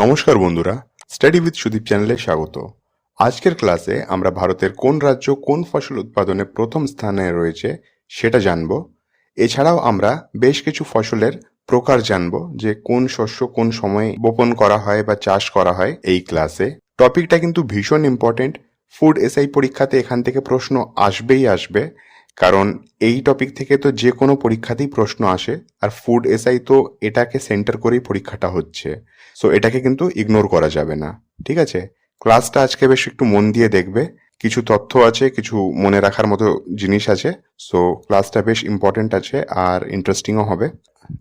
নমস্কার বন্ধুরা, study with Sudip চ্যানেলে স্বাগত। আজকের ক্লাসে আমরা ভারতের কোন রাজ্য কোন ফসল উৎপাদনে প্রথম স্থানে রয়েছে সেটা জানব। এছাড়াও আমরা বেশ কিছু ফসলের প্রকার জানব, যে কোন শস্য কোন সময়ে বপন করা হয় বা চাষ করা হয় এই ক্লাসে। টপিকটা কিন্তু ভীষণ ইম্পর্টেন্ট। ফুড এসআই পরীক্ষাতে এখান থেকে প্রশ্ন আসবেই আসবে, কারণ এই টপিক থেকে তো যে কোনো পরীক্ষাতেই প্রশ্ন আসে, আর ফুড এসআই তো এটাকে সেন্টার করেই পরীক্ষাটা হচ্ছে। সো এটাকে কিন্তু ইগনোর করা যাবে না, ঠিক আছে? ক্লাসটা আজকে বেশ একটু মন দিয়ে দেখবে, কিছু তথ্য আছে, কিছু মনে রাখার মতো জিনিস আছে। সো ক্লাসটা বেশ ইম্পর্টেন্ট আছে আর ইন্টারেস্টিংও হবে।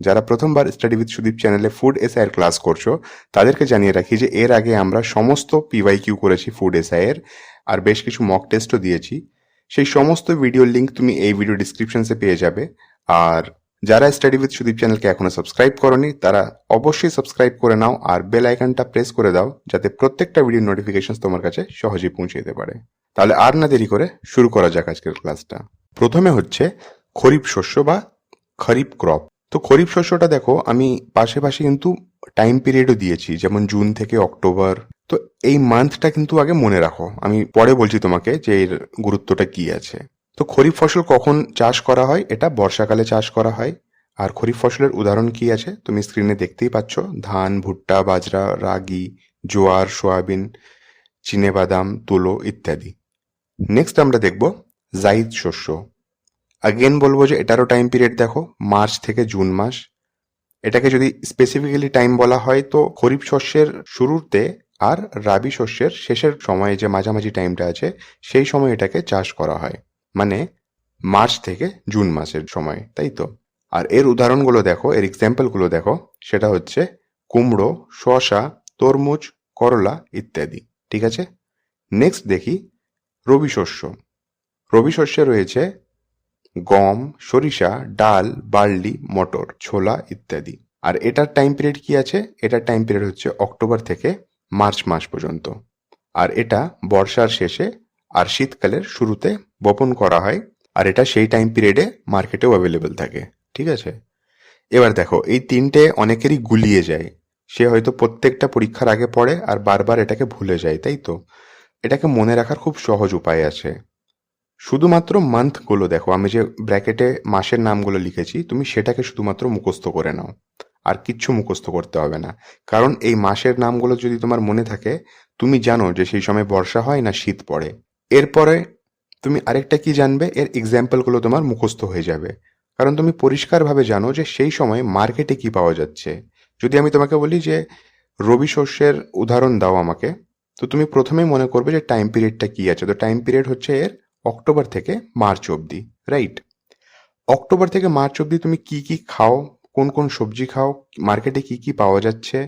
যারা প্রথমবার স্টাডি উইথ সুদীপ চ্যানেলে ফুড এসআই এর ক্লাস করছো, তাদেরকে জানিয়ে রাখি যে এর আগে আমরা সমস্ত পিওয়াইকিউ করেছি ফুড এসআই এর, আর বেশ কিছু মক টেস্টও দিয়েছি। সেই সমস্ত ভিডিওর লিঙ্ক তুমি এই ভিডিও ডিসক্রিপশনসে পেয়ে যাবে। আর যারা স্টাডি উইথ সুদীপ চ্যানেলকে এখনো সাবস্ক্রাইব করনি, তারা অবশ্যই সাবস্ক্রাইব করে নাও আর বেল আইকনটা প্রেস করে দাও, যাতে প্রত্যেকটা ভিডিওর নোটিফিকেশন তোমার কাছে সহজেই পৌঁছে যেতে পারে। তাহলে আর না দেরি করে শুরু করা যাক আজকের ক্লাসটা। প্রথমে হচ্ছে খরিফ শস্য বা খরিফ ক্রপ। তো খরিফ শস্যটা দেখো, আমি পাশে পাশে কিন্তু টাইম পিরিয়ডও দিয়েছি, যেমন জুন থেকে অক্টোবর। তো এই মান্থটা কিন্তু আগে মনে রাখো, আমি পরে বলছি তোমাকে যে এর গুরুত্বটা কি আছে। তো খরিফ ফসল কখন চাষ করা হয়? এটা বর্ষাকালে চাষ করা হয়। আর খরিফ ফসলের উদাহরণ কি আছে তুমি স্ক্রিনে দেখতেই পাচ্ছ: ধান, ভুট্টা, বাজরা, রাগি, জোয়ার, সোয়াবিন, চিনেবাদাম, তুলো ইত্যাদি। নেক্সট আমরা দেখব জাইদ শস্য। আগেন বলবো যে এটারও টাইম পিরিয়ড দেখো, মার্চ থেকে জুন মাস। এটাকে যদি স্পেসিফিক্যালি টাইম বলা হয়, তো খরিফ শস্যের শুরুতে আর রাবি শস্যের শেষের সময়ে যে মাঝামাঝি টাইমটা আছে, সেই সময় এটাকে চাষ করা হয়, মানে মার্চ থেকে জুন মাসের সময়, তাই তো? আর এর উদাহরণগুলো দেখো, এর এক্সাম্পলগুলো দেখো, সেটা হচ্ছে কুমড়ো, শসা, তরমুজ, করলা ইত্যাদি। ঠিক আছে, নেক্সট দেখি রবি শস্য। রবি শস্যে রয়েছে গম, সরিষা, ডাল, বার্লি, মটর, ছোলা ইত্যাদি। আর এটার টাইম পিরিয়ড কি আছে? এটার টাইম পিরিয়ড হচ্ছে অক্টোবর থেকে মার্চ মাস পর্যন্ত। আর এটা বর্ষার শেষে আর শীতকালের শুরুতে বপন করা হয়। আর এটা সেই টাইম পিরিয়ডে মার্কেটেও অ্যাভেলেবেল থাকে। ঠিক আছে, এবার দেখো, এই তিনটে অনেকেরই গুলিয়ে যায়। সে হয়তো প্রত্যেকটা পরীক্ষার আগে পড়ে আর বারবার এটাকে ভুলে যায়, তাই তো? এটাকে মনে রাখার খুব সহজ উপায় আছে। শুধুমাত্র মান্থগুলো দেখো, আমি যে ব্র্যাকেটে মাসের নামগুলো লিখেছি, তুমি সেটাকে শুধুমাত্র মুখস্থ করে নাও, আর কিচ্ছু মুখস্থ করতে হবে না। কারণ এই মাসের নামগুলো যদি তোমার মনে থাকে, তুমি জানো যে সেই সময় বর্ষা হয় না শীত পড়ে। এরপরে তুমি আরেকটা কি জানবে, এর এক্সাম্পলগুলো তোমার মুখস্থ হয়ে যাবে, কারণ তুমি পরিষ্কারভাবে জানো যে সেই সময় মার্কেটে কি পাওয়া যাচ্ছে। যদি আমি তোমাকে বলি যে রবি শস্যের উদাহরণ দাও আমাকে, তো তুমি প্রথমেই মনে করবে যে টাইম পিরিয়ডটা কি আছে। তো টাইম পিরিয়ড হচ্ছে এর অক্টোবর থেকে মার্চ অবধি, রাইট? অক্টোবর থেকে মার্চ অবধি তুমি কি কি খাও, কোন কোন সবজি খাও, মার্কেটে কি কি পাওয়া যাচ্ছে,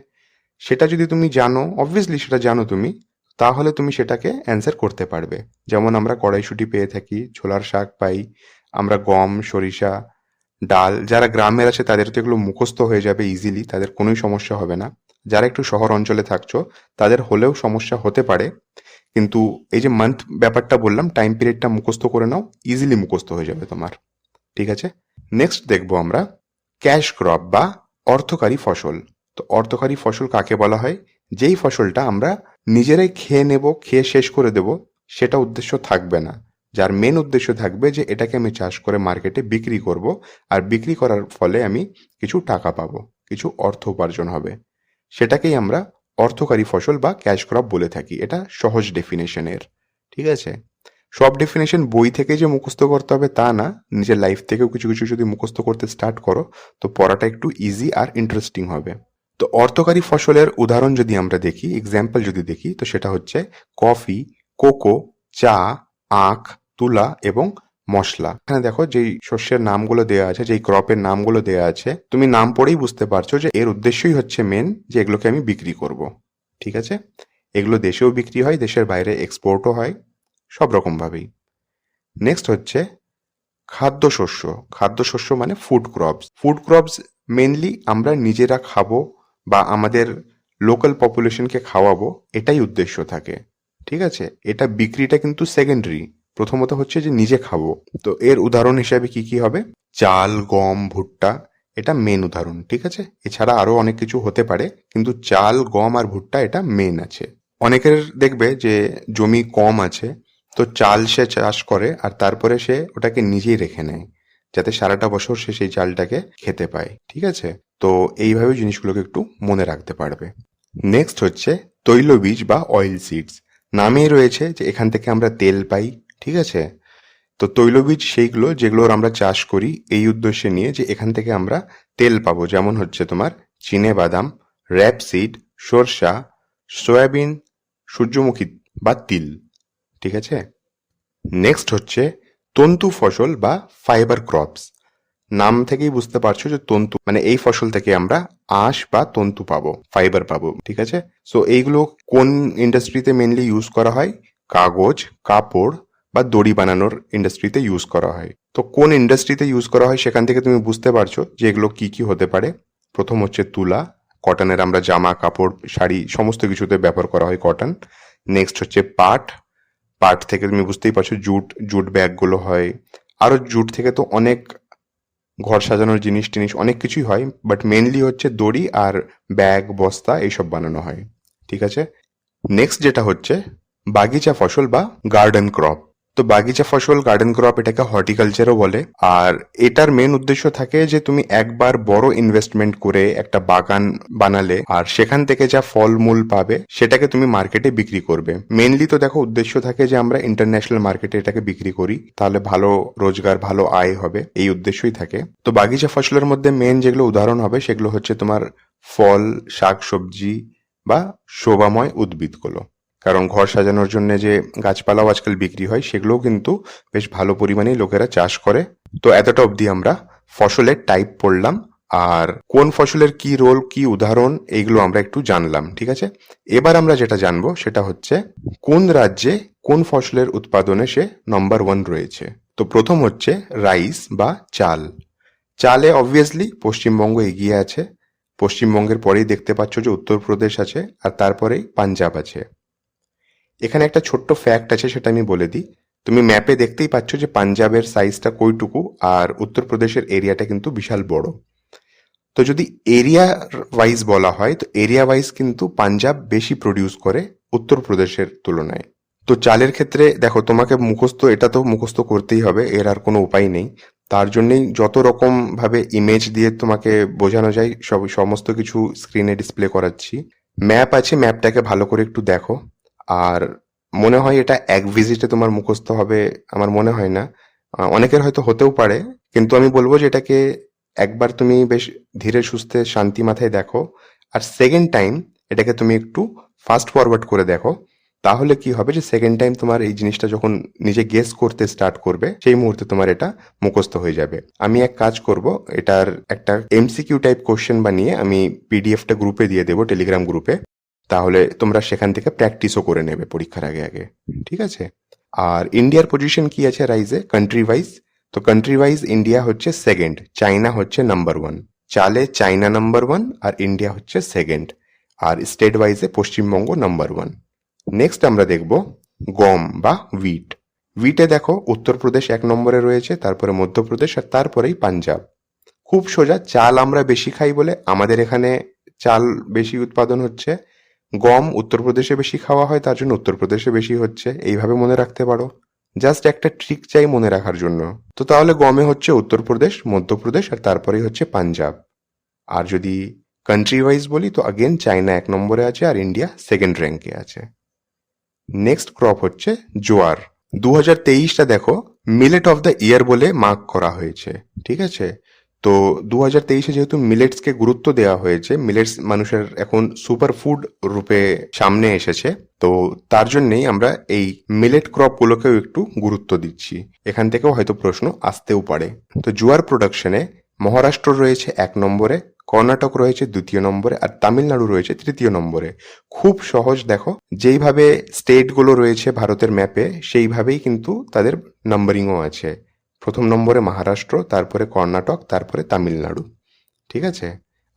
সেটা যদি তুমি জানো, অবভিয়াসলি সেটা জানো তুমি, তাহলে তুমি সেটাকে অ্যান্সার করতে পারবে। যেমন আমরা কড়াইশুঁটি পেয়ে থাকি, ছোলার শাক পাই, আমরা গম, সরিষা, ডাল। যারা গ্রামের আছে তাদের তো এগুলো মুখস্থ হয়ে যাবে ইজিলি, তাদের কোনোই সমস্যা হবে না। যারা একটু শহর অঞ্চলে থাকছো, তাদের হলেও সমস্যা হতে পারে। কিন্তু এই যে মান্থ ব্যাপারটা বললাম, টাইম পিরিয়ডটা মুখস্থ করে নাও, ইজিলি মুখস্থ হয়ে যাবে তোমার। ঠিক আছে, নেক্সট দেখবো আমরা ক্যাশ ক্রপ বা অর্থকারী ফসল। তো অর্থকারী ফসল কাকে বলা হয়? যেই ফসলটা আমরা নিজেরাই খেয়ে নেব, খেয়ে শেষ করে দেব, সেটা উদ্দেশ্য থাকবে না। যার মেন উদ্দেশ্য থাকবে যে এটাকে আমি চাষ করে মার্কেটে বিক্রি করব, আর বিক্রি করার ফলে আমি কিছু টাকা পাবো, কিছু অর্থ উপার্জন হবে। সেটাকেই আমরা অর্থকারী ফসল বা ক্যাশ ক্রপ বলে থাকি। এটা সহজ ডেফিনেশনের। ঠিক আছে, সব ডেফিনেশন বই থেকে যে মুখস্থ করতে হবে তা না, নিজের লাইফ থেকেও কিছু কিছু যদি মুখস্থ করতে স্টার্ট করো, তো পড়াটা একটু ইজি আর ইন্টারেস্টিং হবে। তো অর্থকারী ফসলের উদাহরণ যদি আমরা দেখি, এক্সাম্পল যদি দেখি, তো সেটা হচ্ছে কফি, কোকো, চা, আখ, তুলা এবং মশলা। এখানে দেখো যেই শস্যের নামগুলো দেওয়া আছে, যেই ক্রপের নামগুলো দেওয়া আছে, তুমি নাম পড়েই বুঝতে পারছো যে এর উদ্দেশ্যই হচ্ছে মেন যে এগুলোকে আমি বিক্রি করব। ঠিক আছে, এগুলো দেশেও বিক্রি হয়, দেশের বাইরে এক্সপোর্টও হয়, সব রকমভাবেই। নেক্সট হচ্ছে খাদ্যশস্য। খাদ্যশস্য মানে food crops. Food crops mainly আমরা নিজেরা খাবো বা আমাদের লোকাল পপুলেশনকে খাওয়াবো, এটাই উদ্দেশ্য থাকে। ঠিক আছে, এটা বিক্রিটা কিন্তু সেকেন্ডারি। প্রথমত হচ্ছে যে নিজে খাবো। তো এর উদাহরণ হিসাবে কি কি হবে? চাল, গম, ভুট্টা এটা মেন উদাহরণ, ঠিক আছে? এছাড়া আরো অনেক কিছু হতে পারে, কিন্তু চাল, গম আর ভুট্টা এটা মেন আছে। অনেকের দেখবে যে জমি কম আছে, তো চাল সে চাষ করে আর তারপরে সে ওটাকে নিজেই রেখে নেয়, যাতে সারাটা বছর সে সেই চালটাকে খেতে পায়, ঠিক আছে? তো এইভাবে জিনিসগুলোকে একটু মনে রাখতে পারবে। নেক্সট হচ্ছে তৈলবীজ বা অয়েল সিডস। নামেই রয়েছে যে এখান থেকে আমরা তেল পাই, ঠিক আছে? তো তৈলবীজ সেইগুলো যেগুলোর আমরা চাষ করি এই উদ্দেশ্যে নিয়ে যে এখান থেকে আমরা তেল পাবো, যেমন হচ্ছে তোমার চিনে বাদাম, র্যাপসিড, সরষা, সয়াবিন, সূর্যমুখী বা তিল, ঠিক আছে? নেক্সট হচ্ছে তন্তু ফসল বা ফাইবার ক্রপস। নাম থেকেই বুঝতে পারছো যে তন্তু মানে এই ফসল থেকে আমরা আঁশ বা তন্তু পাবো, ফাইবার পাবো, ঠিক আছে? সো এইগুলো কোন ইন্ডাস্ট্রিতে মেনলি ইউজ করা হয়? কাগজ, কাপড় বা দড়ি বানানোর ইন্ডাস্ট্রিতে ইউজ করা হয়। তো কোন ইন্ডাস্ট্রিতে ইউজ করা হয় সেখান থেকে তুমি বুঝতে পারছো যে এগুলো কি কি হতে পারে। প্রথম হচ্ছে তুলা, কটনের আমরা জামা কাপড় শাড়ি সমস্ত কিছুতে ব্যবহার করা হয় কটন। নেক্সট হচ্ছে পাট, পাট থেকে তুমি বুঝতেই পারছো জুট, জুট ব্যাগগুলো হয়। আরো জুট থেকে তো অনেক ঘর সাজানোর জিনিস টিনিস অনেক কিছুই হয়, বাট মেনলি হচ্ছে দড়ি আর ব্যাগ বস্তা এইসব বানানো হয়, ঠিক আছে? নেক্সট যেটা হচ্ছে বাগিচা ফসল বা গার্ডেন ক্রপ। তো বাগিচা ফসল গার্ডেন ক্রপ এটাকে হর্টিকালচারও বলে। আর এটার মেন উদ্দেশ্য থাকে যে তুমি একবার বড় ইনভেস্টমেন্ট করে একটা বাগান বানালে আর সেখান থেকে যা ফলমূল পাবে সেটাকে তুমি মার্কেটে বিক্রি করবে। মেনলি তো দেখো উদ্দেশ্য থাকে যে আমরা ইন্টারন্যাশনাল মার্কেটে এটাকে বিক্রি করি, তাহলে ভালো রোজগার ভালো আয় হবে, এই উদ্দেশ্যই থাকে। তো বাগিচা ফসলের মধ্যে মেন যেগুলো উদাহরণ হবে সেগুলো হচ্ছে তোমার ফল, শাক সবজি বা শোভাময় উদ্ভিদগুলো। কারণ ঘর সাজানোর জন্য যে গাছপালাও আজকাল বিক্রি হয় সেগুলোও কিন্তু বেশ ভালো পরিমাণেই লোকেরা চাষ করে। তো এতটা অবধি আমরা ফসলের টাইপ পড়লাম, আর কোন ফসলের কি রোল কি উদাহরণ এইগুলো আমরা একটু জানলাম, ঠিক আছে? এবার আমরা যেটা জানবো সেটা হচ্ছে কোন রাজ্যে কোন ফসলের উৎপাদনে সে নম্বর 1 রয়েছে। তো প্রথম হচ্ছে রাইস বা চাল। চালে অবভিয়াসলি পশ্চিমবঙ্গ এগিয়ে আছে। পশ্চিমবঙ্গের পরেই দেখতে পাচ্ছ যে উত্তরপ্রদেশ আছে আর তারপরেই পাঞ্জাব আছে। এখানে একটা ছোট্ট ফ্যাক্ট আছে, সেটা আমি বলে দিই। তুমি ম্যাপে দেখতেই পাচ্ছ যে পাঞ্জাবের সাইজটা কইটুকু আর উত্তরপ্রদেশের এরিয়াটা কিন্তু বিশাল বড়। তো যদি এরিয়া ওয়াইজ বলা হয় তো এরিয়া ওয়াইজ কিন্তু পাঞ্জাব বেশি প্রডিউস করে উত্তরপ্রদেশের তুলনায়। তো চালের ক্ষেত্রে দেখো তোমাকে মুখস্থ এটা তো মুখস্থ করতেই হবে, এর আর কোনো উপায় নেই। তার জন্যই যত রকম ভাবে ইমেজ দিয়ে তোমাকে বোঝানো যায় সমস্ত কিছু স্ক্রিনে ডিসপ্লে করাচ্ছি। ম্যাপ আছে, ম্যাপটাকে ভালো করে একটু দেখো। আর মনে হয় এটা এক ভিজিটে তোমার মুখস্থ হবে আমার মনে হয় না। অনেকের হয়তো হতেও পারে, কিন্তু আমি বলবো যে এটাকে একবার তুমি বেশ ধীরে সুস্থে শান্তি মাথায় দেখো, আর সেকেন্ড টাইম এটাকে তুমি একটু ফাস্ট ফরওয়ার্ড করে দেখো। তাহলে কি হবে যে সেকেন্ড টাইম তোমার এই জিনিসটা যখন নিজে গেস করতে স্টার্ট করবে সেই মুহূর্তে তোমার এটা মুখস্থ হয়ে যাবে। আমি এক কাজ করব, এটার একটা এমসিকিউ টাইপ কোশ্চেন বানিয়ে আমি পিডিএফটা গ্রুপে দিয়ে দেবো, টেলিগ্রাম গ্রুপে। তাহলে তোমরা সেখান থেকে প্র্যাকটিসও করে নেবে পরীক্ষার আগে আগে, ঠিক আছে? আর ইন্ডিয়ার পজিশন কি আছে রাইজে কান্ট্রি ওয়াইজ? তো কান্ট্রি ওয়াইজ ইন্ডিয়া হচ্ছে সেকেন্ড, চাইনা হচ্ছে নাম্বার 1। চালে চাইনা নাম্বার 1 আর ইন্ডিয়া হচ্ছে সেকেন্ড। আর স্টেট ওয়াইজে পশ্চিমবঙ্গ নাম্বার 1। নেক্সট আমরা দেখব গম বা উইট। উইটে দেখো উত্তরপ্রদেশ 1 নম্বরে রয়েছে, তারপরে মধ্যপ্রদেশ আর তারপরেই পাঞ্জাব। খুব সোজা, চাল আমরা বেশি খাই বলে আমাদের এখানে চাল বেশি উৎপাদন হচ্ছে। গম উত্তরপ্রদেশে বেশি খাওয়া হয় তার জন্য উত্তরপ্রদেশে বেশি হচ্ছে, এইভাবে মনে রাখতে পারো। জাস্ট একটা ট্রিক চাই মনে রাখার জন্য। তো তাহলে গমে হচ্ছে উত্তরপ্রদেশ, মধ্যপ্রদেশ আর তারপরেই হচ্ছে পাঞ্জাব। আর যদি কান্ট্রি ওয়াইজ বলি তো अगेन চায়না 1 নম্বরে আছে আর ইন্ডিয়া সেকেন্ড র্যাঙ্কে আছে। নেক্সট ক্রপ হচ্ছে জোয়ার। 2023টা দেখো মিলেট অফ দ্য ইয়ার বলে মার্ক করা হয়েছে, ঠিক আছে? তো 2023-এ যেহেতু মিলেটসকে গুরুত্ব দেওয়া হয়েছে, মিলেটস মানুষের এখন সুপারফুড রূপে সামনে এসেছে, তো তার জন্যেই আমরা এই মিলেট ক্রপগুলোকেও একটু গুরুত্ব দিচ্ছি। এখান থেকেও হয়তো প্রশ্ন আসতেও পারে। তো জোয়ার প্রোডাকশনে মহারাষ্ট্র রয়েছে 1 নম্বরে, কর্ণাটক রয়েছে 2য় নম্বরে আর তামিলনাড়ু রয়েছে 3য় নম্বরে। খুব সহজ, দেখো যেইভাবে স্টেটগুলো রয়েছে ভারতের ম্যাপে সেইভাবেই কিন্তু তাদের নাম্বারিংও আছে। প্রথম নম্বরে মহারাষ্ট্র, তারপরে কর্ণাটক, তারপরে তামিলনাড়ু, ঠিক আছে?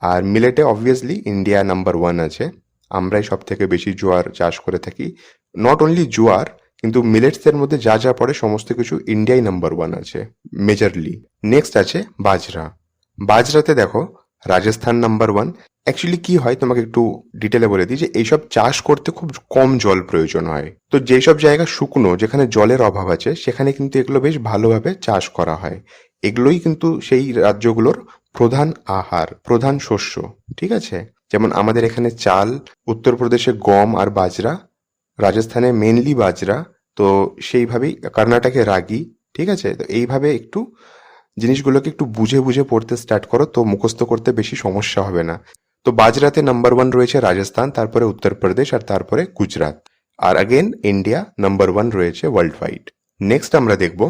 আর মিলেটে অবভিয়াসলি ইন্ডিয়া নাম্বার 1 আছে। আমরাই সব থেকে বেশি জোয়ার চাষ করে থাকি। নট অনলি জোয়ার, কিন্তু মিলেটসের মধ্যে যা যা পড়ে সমস্ত কিছু ইন্ডিয়াই নাম্বার 1 আছে মেজরলি। নেক্সট আছে বাজরা। বাজরাতে দেখো রাজস্থান নাম্বার 1। অ্যাকচুয়ালি কি হয় তোমাকে একটু ডিটেলে বলে দিই যে এইসব চাষ করতে খুব কম জল প্রয়োজন হয়। তো যেসব জায়গা শুকনো, যেখানে জলের অভাব আছে, সেখানে কিন্তু এগুলো বেশ ভালোভাবে চাষ করা হয়। এগুলোই কিন্তু সেই রাজ্যগুলোর প্রধান আহার, প্রধান শস্য। ঠিক আছে? যেমন আমাদের এখানে চাল, উত্তরপ্রদেশে গম আর বাজরা, রাজস্থানে মেনলি বাজরা, তো সেইভাবেই কর্ণাটকে রাগি। ঠিক আছে? তো এইভাবে একটু জিনিসগুলোকে একটু বুঝে বুঝে পড়তে স্টার্ট করো, তো মুখস্থ করতে বেশি সমস্যা হবে না। তো বাজরাতে নাম্বার 1 রয়েছে রাজস্থান, তারপরে উত্তরপ্রদেশ, আর তারপরে গুজরাট। আর अगेन ইন্ডিয়া নাম্বার 1 রয়েছে ওয়ার্ল্ড ওয়াইড। নেক্সট আমরা দেখব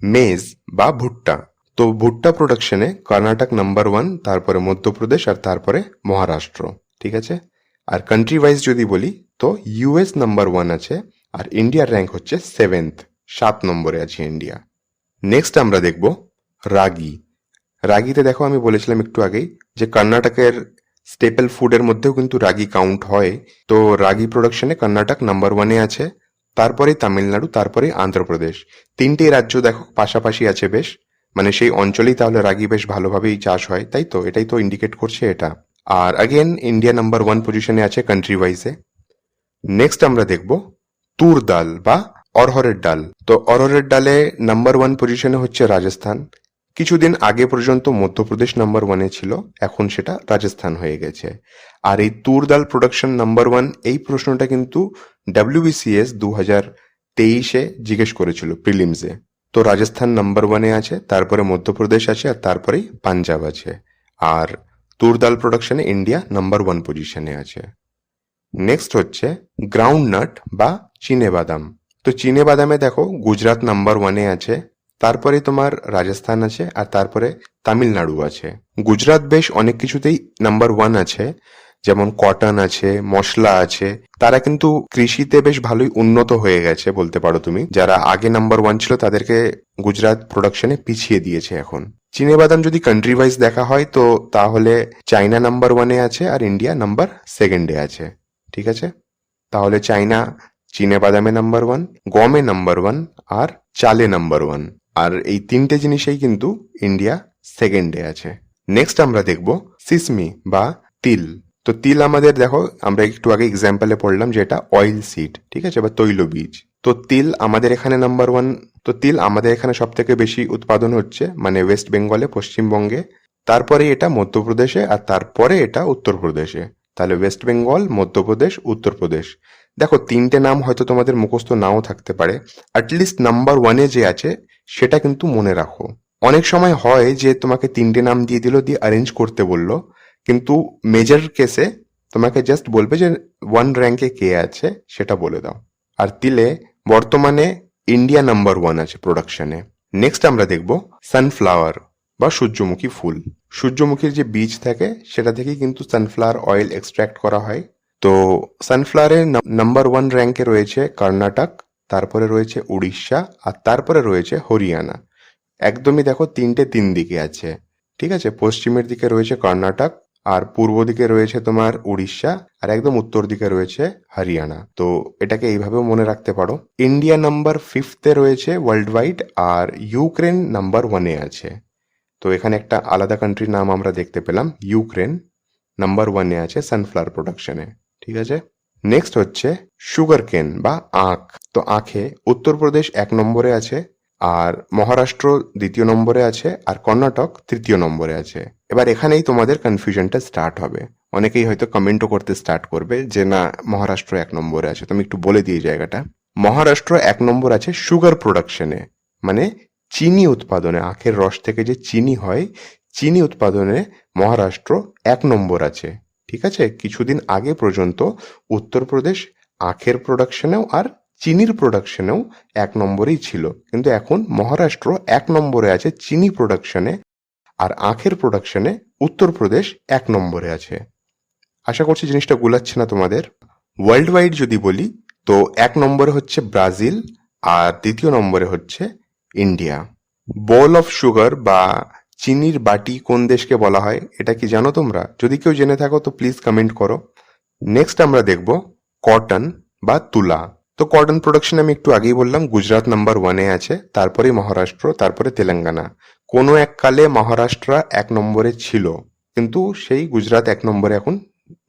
মেজ বা ভুট্টা। তো ভুট্টা প্রোডাকশনে কর্ণাটক নাম্বার 1, তারপরে মধ্যপ্রদেশ, আর তারপরে মহারাষ্ট্র। ঠিক আছে? আর কান্ট্রি ওয়াইজ যদি বলি তো ইউএস নাম্বার 1 আছে, আর ইন্ডিয়ার র্যাঙ্ক হচ্ছে 7th, 7 নম্বরে আছে ইন্ডিয়া। নেক্সট আমরা দেখব রাগি। রাগিতে দেখো আমি বলেছিলাম একটু আগেই যে কর্ণাটকের স্টেপল ফুডের মধ্যেও কিন্তু রাগি কাউন্ট হয়। তো রাগি প্রোডাকশনে কর্ণাটক নাম্বার 1-এ আছে, তারপরেই তামিলনাড়ু, তারপরেই অন্ধ্রপ্রদেশ। তিনটেই রাজ্য দেখো পাশাপাশি আছে বেশ, মানে সেই অঞ্চলেই তাহলে রাগি বেশ ভালোভাবেই চাষ হয়, তাই তো? এটাই তো ইন্ডিকেট করছে এটা। আর अगेन ইন্ডিয়া নাম্বার 1 পজিশনে আছে কান্ট্রি ওয়াইজে। নেক্সট আমরা দেখব তুর ডাল বা অরহরের ডাল। তো অরহরের ডালে নাম্বার 1 পজিশনে হচ্ছে রাজস্থান। কিছুদিন আগে পর্যন্ত মধ্যপ্রদেশ নাম্বার 1-এ ছিল, এখন সেটা রাজস্থান হয়ে গেছে। আর এই তুর ডাল প্রোডাকশন নাম্বার 1, এই প্রশ্নটা কিন্তু WBCS 2023-এ জিজ্ঞেস করেছিল প্রিলিমসে। তো রাজস্থান নাম্বার 1-এ আছে, তারপরে মধ্যপ্রদেশ আছে, আর তারপরেই পাঞ্জাব আছে। আর তুর ডাল প্রোডাকশনে ইন্ডিয়া নাম্বার 1 পজিশনে আছে। নেক্সট হচ্ছে গ্রাউন্ডনাট বা চিনে বাদাম। তো চিনে বাদামে দেখো গুজরাট নাম্বার 1-এ আছে, তারপরে তোমার রাজস্থান আছে, আর তারপরে তামিলনাড়ু আছে। গুজরাট বেশ অনেক কিছুতেই নাম্বার 1 আছে, যেমন কটন আছে, মশলা আছে। তারা কিন্তু কৃষিতে বেশ ভালোই উন্নত হয়ে গেছে বলতে পারো তুমি। যারা আগে নাম্বার 1 ছিল তাদেরকে গুজরাট প্রোডাকশনে পিছিয়ে দিয়েছে এখন। চিনে বাদাম যদি কান্ট্রি ওয়াইজ দেখা হয় তো তাহলে চাইনা নাম্বার 1-এ আছে, আর ইন্ডিয়া নাম্বার 2-এ আছে। ঠিক আছে? তাহলে চাইনা চীনে বাদামে নাম্বার 1, গমে নাম্বার 1, আর চালে নাম্বার 1। আর এই তিনটে জিনিসেই কিন্তু ইন্ডিয়া 2-এ আছে। নেক্সট আমরা দেখব সিসমি বা তিল। তো তিল আমাদের দেখো আমরা একটু আগে এক্সাম্পলে পড়লাম যে এটা অয়েল সিড, ঠিক আছে, বা তৈলবীজ। তো তিল আমাদের এখানে নাম্বার 1। তো তিল আমাদের এখানে সব থেকে বেশি উৎপাদন হচ্ছে, মানে ওয়েস্ট বেঙ্গলে, পশ্চিমবঙ্গে, তারপরে এটা মধ্যপ্রদেশে, আর তারপরে এটা উত্তরপ্রদেশে। তাহলে ওয়েস্ট বেঙ্গল, মধ্যপ্রদেশ, উত্তরপ্রদেশ। দেখো তিনটে নাম হয়তো তোমাদের মুখস্থ নাও থাকতে পারে, অ্যাটলিস্ট নাম্বার 1-এ যে আছে সেটা কিন্তু মনে রাখো। অনেক সময় হয় যে তোমাকে তিনটে নাম দিয়ে দিল, দিয়ে অ্যারেঞ্জ করতে বললো, কিন্তু মেজর কেসে তোমাকে জাস্ট বলবে যে 1 র্যাঙ্কে কে আছে সেটা বলে দাও। আর তিলে বর্তমানে ইন্ডিয়া নাম্বার 1 আছে প্রোডাকশনে। নেক্সট আমরা দেখব সানফ্লাওয়ার বা সূর্যমুখী ফুল। সূর্যমুখীর যে বীজ থাকে সেটা থেকেই কিন্তু সানফ্লাওয়ার অয়েল এক্সট্র্যাক্ট করা হয়। তো সানফ্লাওয়ারের নাম্বার 1 র্যাঙ্কে রয়েছে কর্ণাটক, তারপরে রয়েছে উড়িষ্যা, আর তারপরে রয়েছে হরিয়ানা। একদমই দেখো তিনটে তিন দিকে আছে। ঠিক আছে? পশ্চিমের দিকে রয়েছে কর্ণাটক, আর পূর্ব দিকে রয়েছে তোমার উড়িষ্যা, আর একদম উত্তর দিকে রয়েছে হরিয়ানা। তো এটাকে এইভাবেও মনে রাখতে পারো। ইন্ডিয়া নাম্বার 5-এ রয়েছে ওয়ার্ল্ড ওয়াইড, আর ইউক্রেন নাম্বার 1-এ আছে। তো এখানে একটা আলাদা কান্ট্রির নাম আমরা দেখতে পেলাম, ইউক্রেন নাম্বার 1-এ আছে সানফ্লাওয়ার প্রোডাকশনে। ঠিক আছে? নেক্সট হচ্ছে সুগার কেন বা আখ। তো আখে উত্তরপ্রদেশ 1 নম্বরে আছে, আর মহারাষ্ট্র 2য় নম্বরে আছে, আর কর্ণাটক 3য় নম্বরে আছে। এবার এখানেই তোমাদের কনফিউশনটা স্টার্ট হবে। অনেকেই হয়তো কমেন্টও করতে স্টার্ট করবে যে না, মহারাষ্ট্র 1 নম্বরে আছে। তুমি একটু বলে দিই জায়গাটা। মহারাষ্ট্র 1 নম্বর আছে সুগার প্রোডাকশনে, মানে চিনি উৎপাদনে। আখের রস থেকে যে চিনি হয়, চিনি উৎপাদনে মহারাষ্ট্র 1 নম্বর আছে। ঠিক আছে? কিছুদিন আগে পর্যন্ত উত্তরপ্রদেশ আখের প্রোডাকশনেও আর চিনির প্রোডাকশনেও 1 নম্বরেই ছিল, কিন্তু এখন মহারাষ্ট্র 1 নম্বরে আছে চিনি প্রোডাকশনে, আর আখের প্রোডাকশনে উত্তরপ্রদেশ 1 নম্বরে আছে। আশা করছি জিনিসটা গুলাচ্ছে না তোমাদের। ওয়ার্ল্ড ওয়াইড যদি বলি তো 1 নম্বরে হচ্ছে ব্রাজিল, আর 2য় নম্বরে হচ্ছে ইন্ডিয়া। বোল অফ সুগার বা চিনির বাটি কোন দেশকে বলা হয়, এটা কি জানো তোমরা? যদি কেউ জেনে থাকো তো প্লিজ কমেন্ট করো। নেক্সট আমরা দেখব কটন বা তুলা। তো কটন প্রোডাকশন আমি একটু আগেই বললাম গুজরাট নাম্বার 1-এ আছে, তারপরে মহারাষ্ট্র, তারপরে তেলেঙ্গানা। কোনো এককালে মহারাষ্ট্র 1 নম্বরে ছিল, কিন্তু সেই গুজরাট 1 নম্বরে এখন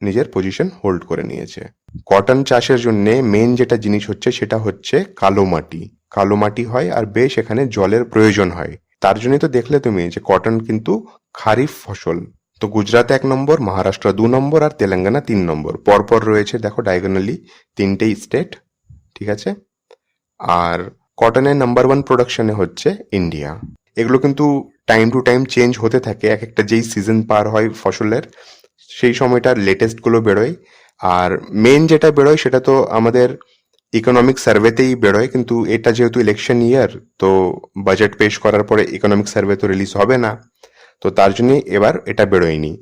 নিজের পজিশন হোল্ড করে নিয়েছে। কটন চাষের জন্য মেন যেটা জিনিস হচ্ছে সেটা হচ্ছে কালো মাটি। কালো মাটি হয় আর বেশ এখানে জলের প্রয়োজন হয়। তার জন্যই তো দেখলে তুমি যে কটন কিন্তু খারিফ ফসল। তো গুজরাট 1 নম্বর, মহারাষ্ট্র 2 নম্বর আর তেলেঙ্গানা 3 নম্বর। পরপর রয়েছে দেখো ডায়াগোনালি 3টেই স্টেট, ঠিক আছে। আর কটনের নাম্বার 1 প্রোডাকশনে হচ্ছে ইন্ডিয়া। এগুলো কিন্তু টাইম টু টাইম চেঞ্জ হতে থাকে, এক একটা যেই সিজন পার হয় ফসলের সেই সময়টার লেটেস্টগুলো বেরোয়। আর মেন যেটা বেরোয় সেটা তো আমাদের ইকোনমিক সার্ভেতেই বেরোয়, কিন্তু এটা যেহেতু ইলেকশন ইয়ার, তো বাজেট পেশ করার পরে ইকোনমিক সার্ভে তো রিলিজ হবে না, তো তার জন্যই এবার এটা বেরোয়নি।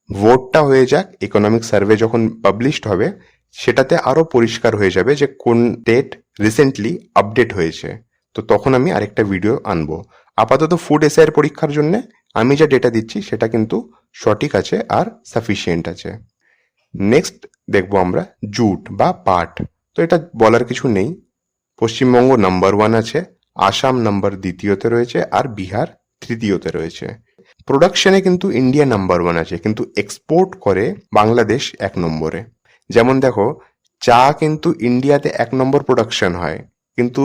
ভোটটা হয়ে যাক, ইকোনমিক সার্ভে যখন পাবলিশড হবে সেটাতে আরো পরিষ্কার হয়ে যাবে যে কোন ডেট রিসেন্টলি আপডেট হয়েছে, তো তখন আমি আরেকটা ভিডিও আনবো। আপাতত ফুড এসআইয়ের পরীক্ষার জন্য আমি যা ডেটা দিচ্ছি সেটা কিন্তু সঠিক আছে আর সাফিসিয়েন্ট আছে। নেক্সট দেখবো আমরা জুট বা পাট। তো এটা বলার কিছু নেই, পশ্চিমবঙ্গ নাম্বার 1 আছে, আসাম নাম্বার 2তে রয়েছে আর বিহার 3তে রয়েছে। প্রোডাকশনে কিন্তু ইন্ডিয়া নাম্বার 1 আছে, কিন্তু এক্সপোর্ট করে বাংলাদেশ 1 নম্বরে। যেমন দেখো, চা কিন্তু ইন্ডিয়াতে 1 নম্বর প্রোডাকশন হয়, কিন্তু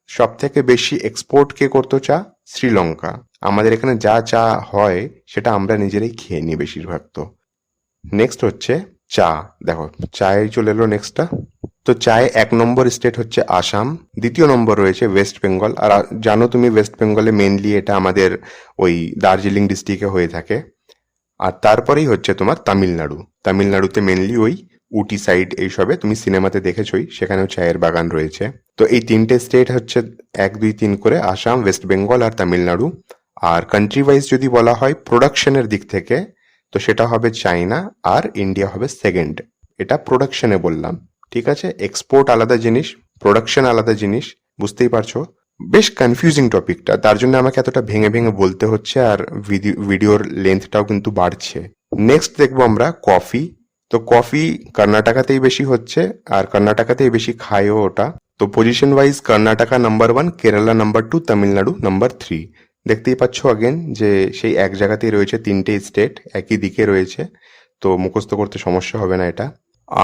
সব থেকে বেশি এক্সপোর্ট কে করতো চা? শ্রীলঙ্কা। আমাদের এখানে যা চা হয় সেটা আমরা নিজেরাই খেয়ে নিই বেশিরভাগ। তো নেক্সট হচ্ছে চা। দেখো চায়ে চলে এলো নেক্সটটা। তো চায়ে 1 নম্বর স্টেট হচ্ছে আসাম, 2য় নম্বর রয়েছে ওয়েস্ট বেঙ্গল। আর জানো তুমি ওয়েস্ট বেঙ্গলে মেনলি এটা আমাদের ওই দার্জিলিং ডিস্ট্রিক্টে হয়ে থাকে। আর তারপরেই হচ্ছে তোমার তামিলনাড়ু। তামিলনাড়ুতে মেনলি ওই উটি সাইড এইসবে তুমি সিনেমাতে দেখেছই, সেখানেও চায়ের বাগান রয়েছে। তো এই 3টে স্টেট হচ্ছে 1, 2, 3 করে আসাম, ওয়েস্ট বেঙ্গল আর তামিলনাড়ু। আর কান্ট্রি ওয়াইজ যদি বলা হয় প্রোডাকশনের দিক থেকে, তো সেটা হবে চায়না আর ইন্ডিয়া হবে সেকেন্ড। এটা প্রোডাকশনে বললাম, ঠিক আছে। এক্সপোর্ট আলাদা জিনিস, প্রোডাকশন আলাদা জিনিস, বুঝতেই পারছো। বেশ কনফিউজিং টপিকটা, তার জন্য আমাকে এতটা ভেঙে ভেঙে বলতে হচ্ছে, আর ভিডিওর লেন্থটাও কিন্তু বাড়ছে। নেক্সট দেখবো আমরা কফি। তো কফি কর্ণাটকাতেই বেশি হচ্ছে, আর কর্ণাটকাতেই বেশি খায়ও ওটা। তো position wise Karnataka number 1, Kerala number 2, Tamil Nadu number 3। দেখতেই পাচ্ছ আগেন যে সেই এক জায়গাতেই রয়েছে 3টে স্টেট, একই দিকে রয়েছে, তো মুখস্থ করতে সমস্যা হবে না এটা।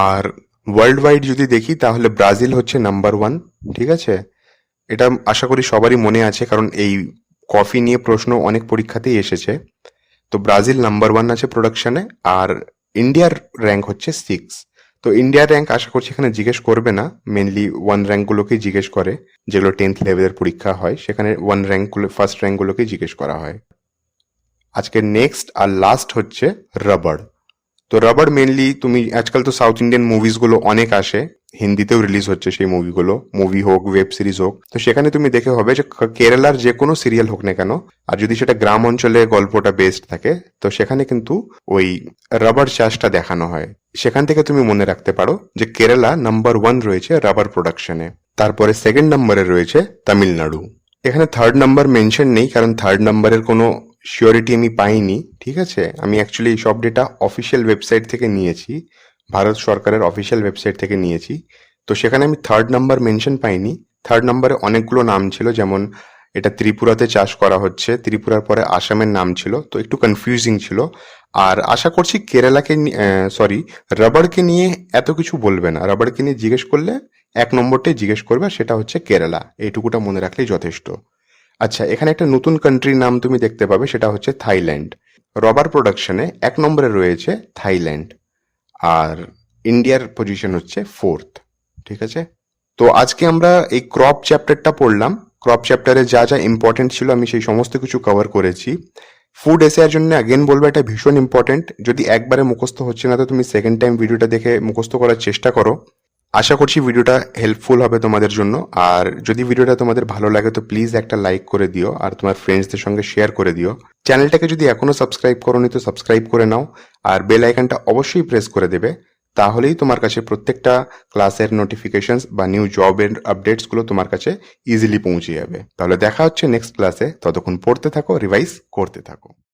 আর ওয়ার্ল্ড ওয়াইড যদি দেখি তাহলে ব্রাজিল হচ্ছে নাম্বার 1, ঠিক আছে। এটা আশা করি সবারই মনে আছে, কারণ এই কফি নিয়ে প্রশ্ন অনেক পরীক্ষাতেই এসেছে। তো ব্রাজিল নাম্বার 1 আছে প্রোডাকশনে, আর ইন্ডিয়ার র্যাঙ্ক হচ্ছে 6। তো ইন্ডিয়ার র্যাঙ্ক আশা করছি এখানে জিজ্ঞেস করবে না, মেনলি 1 র্যাঙ্কগুলোকেই জিজ্ঞেস করে, যেগুলো 10th লেভেলের পরীক্ষা হয় সেখানে 1 র্যাঙ্কগুলো, ফার্স্ট র্যাঙ্কগুলোকেই জিজ্ঞেস করা হয়। আজকে নেক্সট আর লাস্ট হচ্ছে রাবার। তো রাবার মেনলি তুমি আজকাল তো সাউথ ইন্ডিয়ান মুভিসগুলো অনেক আসে, হিন্দিতেও রিলিজ হচ্ছে সেই মুভিগুলো, মুভি হোক ওয়েব সিরিজ হোক, তো সেখানে তুমি দেখে হবে যে কেরালার যে কোনো সিরিয়াল হোক না কেন, আর যদি সেটা গ্রাম অঞ্চলে গল্পটা বেস্ট থাকে, তো সেখানে কিন্তু ওই রাবার চাষটা দেখানো হয়। সেখান থেকে তুমি মনে রাখতে পারো যে কেরালা নাম্বার 1 রয়েছে রাবার প্রোডাকশনে, তারপরে সেকেন্ড নম্বরে রয়েছে তামিলনাড়ু। এখানে থার্ড নাম্বার মেনশন নেই, কারণ থার্ড নাম্বারের কোনো শিওরিটি আমি পাইনি, ঠিক আছে। আমি অ্যাকচুয়ালি এই সব ডেটা অফিসিয়াল ওয়েবসাইট থেকে নিয়েছি, ভারত সরকারের অফিসিয়াল ওয়েবসাইট থেকে নিয়েছি। তো সেখানে আমি থার্ড নাম্বার মেনশন পাইনি। থার্ড নাম্বারে অনেকগুলো নাম ছিল, যেমন এটা ত্রিপুরাতে চাষ করা হচ্ছে, ত্রিপুরার পরে আসামের নাম ছিল, তো একটু কনফিউজিং ছিল। আর আশা করছি কেরালাকে, সরি, রাবারকে নিয়ে এত কিছু বলবে না। রাবারকে নিয়ে জিজ্ঞেস করলে 1 নম্বরটাই জিজ্ঞেস করবে, আর সেটা হচ্ছে কেরালা। এইটুকুটা মনে রাখলেই যথেষ্ট। আচ্ছা, এখানে একটা নতুন কান্ট্রির নাম তুমি দেখতে পাবে, সেটা হচ্ছে থাইল্যান্ড। রবার প্রোডাকশনে 1 নম্বরে রয়েছে থাইল্যান্ড, আর ইন্ডিয়ার পজিশন হচ্ছে 4th, ঠিক আছে। তো আজকে আমরা এই ক্রপ চ্যাপ্টারটা পড়লাম। ক্রপ চ্যাপ্টারে যা যা ইম্পর্টেন্ট ছিল আমি সেই সমস্ত কিছু কভার করেছি। ফুড এসের জন্য অ্যাগেন বলবো এটা ভীষণ ইম্পর্টেন্ট। যদি একবারে মুখস্থ হচ্ছে না, তো তুমি সেকেন্ড টাইম ভিডিওটা দেখে মুখস্থ করার চেষ্টা করো। আশা করছি ভিডিওটা হেল্পফুল হবে তোমাদের জন্য। আর যদি ভিডিওটা তোমাদের ভালো লাগে তো প্লিজ একটা লাইক করে দিও, আর তোমার ফ্রেন্ডসদের সঙ্গে শেয়ার করে দিও। চ্যানেলটাকে যদি এখনো সাবস্ক্রাইব করোনি তো সাবস্ক্রাইব করে নাও, আর বেল আইকনটা অবশ্যই প্রেস করে দেবে, তাহলেই তোমার কাছে প্রত্যেকটা ক্লাসের নোটিফিকেশনস বা নিউ জবের আপডেটসগুলো তোমার কাছে ইজিলি পৌঁছে যাবে। তাহলে দেখা হচ্ছে নেক্সট ক্লাসে, ততক্ষণ পড়তে থাকো, রিভাইজ করতে থাকো।